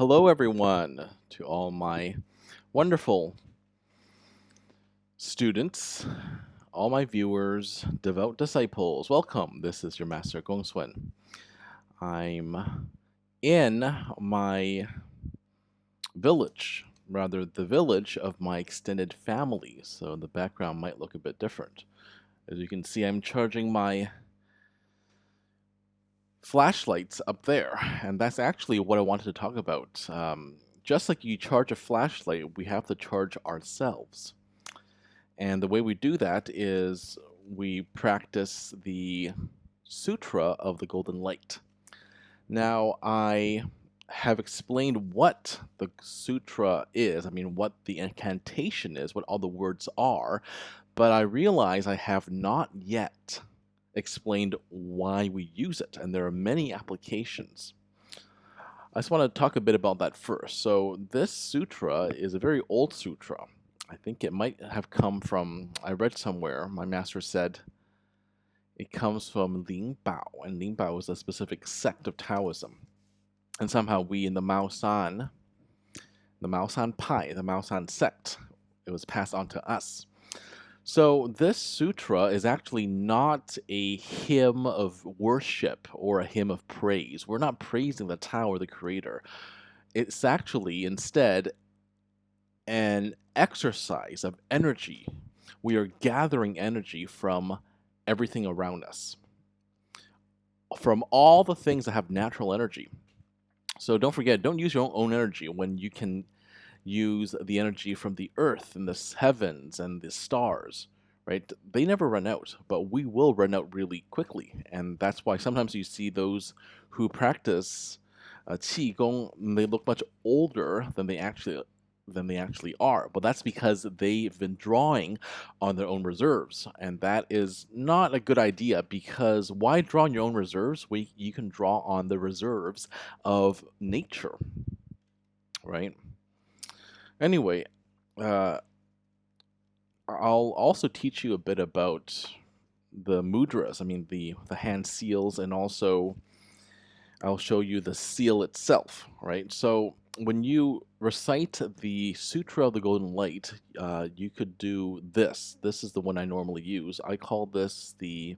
Hello, everyone, to all my wonderful students, all my viewers, devout disciples. Welcome. This is your Master GongSun. I'm in my village, rather, the village of my extended family, so the background might look a bit different. As you can see, I'm charging my flashlights up there, and that's actually what I wanted to talk about. Just like you charge a flashlight, we have to charge ourselves. And the way we do that is we practice the Sutra of the Golden Light. Now, I have explained what the sutra is, what the incantation is, what all the words are, but I realize I have not yet explained why we use it, and there are many applications. I just want to talk a bit about that first. So this sutra is a very old sutra. I think it might have come from, I read somewhere, my master said it comes from Ling Bao, and Ling Bao is a specific sect of Taoism. And somehow we in the Maosan Pai, the Maosan sect, it was passed on to us. So this sutra is actually not a hymn of worship or a hymn of praise. We're not praising the Tao or the Creator. It's actually instead an exercise of energy. We are gathering energy from everything around us, from all the things that have natural energy. So don't forget, don't use your own energy when you can use the energy from the earth and the heavens and the stars, right? They never run out, but we will run out really quickly. And that's why sometimes you see those who practice qi gong, they look much older than they actually are. But that's because they've been drawing on their own reserves. And that is not a good idea, because why draw on your own reserves when you can draw on the reserves of nature, right? Anyway, I'll also teach you a bit about the mudras, the hand seals, and also I'll show you the seal itself, right? So when you recite the Sutra of the Golden Light, you could do this. This is the one I normally use. I call this the,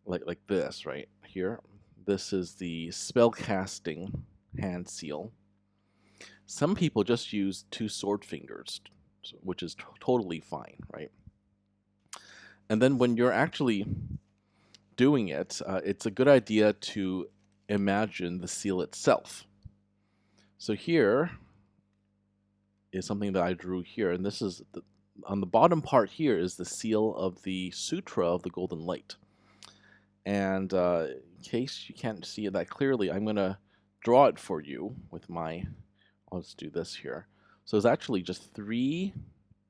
like this, right here. This is the spell casting hand seal. Some people just use two sword fingers, which is totally fine, right? And then when you're actually doing it, it's a good idea to imagine the seal itself. So here is something that I drew here, and this is on the bottom part here is the seal of the Sutra of the Golden Light. And in case you can't see it that clearly, I'm going to draw it for you with my, I'll just do this here. So it's actually just 3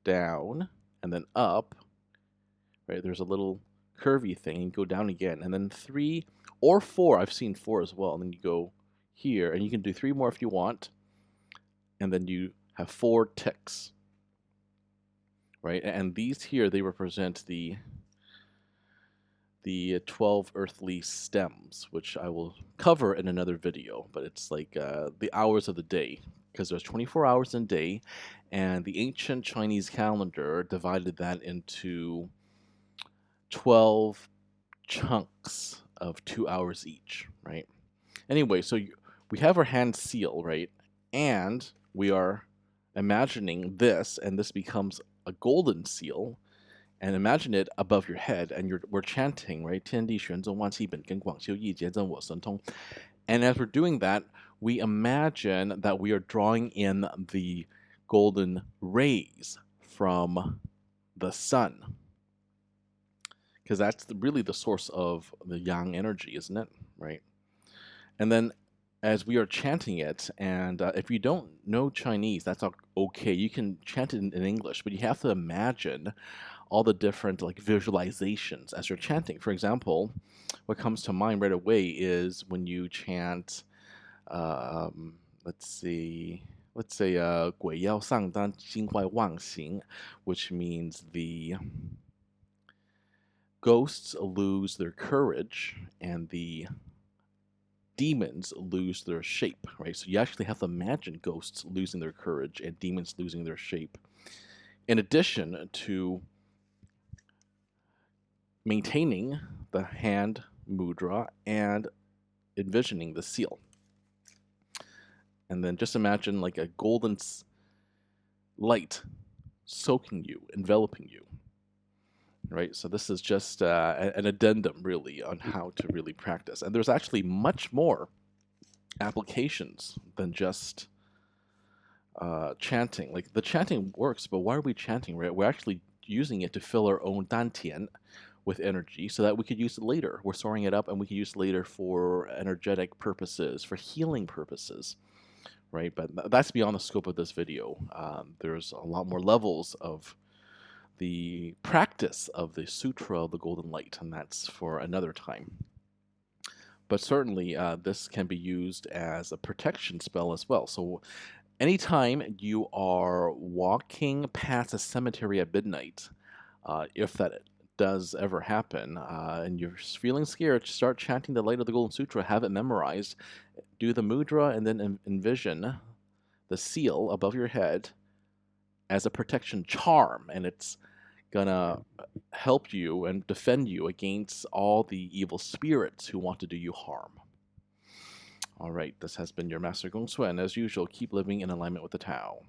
down and then up, right? There's a little curvy thing, and go down again, and then 3 or 4. I've seen 4 as well, and then you go here, and you can do 3 more if you want, and then you have 4 ticks, right? And these here, they represent the 12 earthly stems, which I will cover in another video, but it's like the hours of the day, because there's 24 hours in a day, and the ancient Chinese calendar divided that into 12 chunks of 2 hours each, right? Anyway, so we have our hand seal, right? And we are imagining this, and this becomes a golden seal. And imagine it above your head, and we're chanting, right? 天地玄宗万气本根广修义节真我神通. And as we're doing that, we imagine that we are drawing in the golden rays from the sun, because that's really the source of the yang energy, isn't it? Right? And then as we are chanting it, and if you don't know Chinese, that's okay. You can chant it in English, but you have to imagine all the different like visualizations as you're chanting. For example, what comes to mind right away is when you chant, let's say 鬼要上当心怀妄行, which means the ghosts lose their courage and the demons lose their shape, right? So you actually have to imagine ghosts losing their courage and demons losing their shape. In addition to maintaining the hand mudra and envisioning the seal. And then just imagine like a golden light soaking you, enveloping you, right? So this is just an addendum, really, on how to really practice. And there's actually much more applications than just chanting. Like, the chanting works, but why are we chanting, right? We're actually using it to fill our own dantian with energy so that we could use it later. We're storing it up and we can use it later for energetic purposes, for healing purposes, right? But that's beyond the scope of this video. There's a lot more levels of the practice of the Sutra of the Golden Light, and that's for another time. But certainly this can be used as a protection spell as well. So anytime you are walking past a cemetery at midnight, if that does ever happen, and you're feeling scared, start chanting the Light of the Golden Sutra, have it memorized, do the mudra, and then envision the seal above your head as a protection charm, and it's gonna help you and defend you against all the evil spirits who want to do you harm. All right, this has been your Master GongSun. As usual, keep living in alignment with the Tao.